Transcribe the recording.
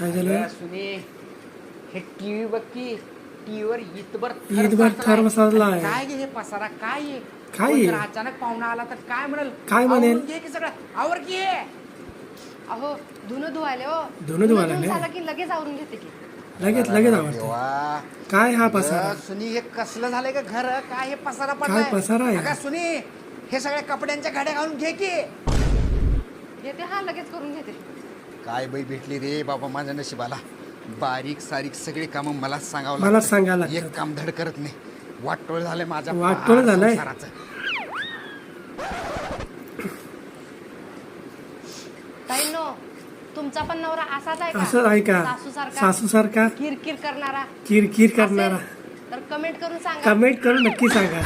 काय झालं? सुने हे टीव्ही बघ की टीव्हीवर ईदभर थर बसवला आहे. काय गे हे पसारा काय आहे? काय कोण आहे? जर अचानक पाहुणा आला तर काय म्हणेल? काय म्हणेल? आवरून घे की सगळं आवर की हे. अहो धुणं धुवायले हो. धुणं धुवायला धुवून नाही? झालं की लगेच आवरून घेते की. लगेच आवडतं. देवा. काय हा पसारा? अगं, सुनी हे कसलं झालंय का घर काय हे पसारा काय पडलाय पसारा आहे? अगं, सुनी हे सगळ्या कपड्यांच्या गाड्या घालून घे की घेते हा लगेच करून घेते. काय बाई भेटली रे बाबा माझ्या नशिबाला बारीक सारीक सगळी कामं मलाच सांगावं मलाच लागतं. सांगायला एक लागतात. काम धड करत नाही वाटोळ झालंय माझ्या वाटोळ पार झालंय? संसाराचं. ताईंनो तुमचा पण नवरा असाच आहे असं आहे का? सासूसारखा सासूसारखा किरकिर करणारा किरकिर करणारा? असेल तर कमेंट करून सांगा. कमेंट करून नक्की सांगा.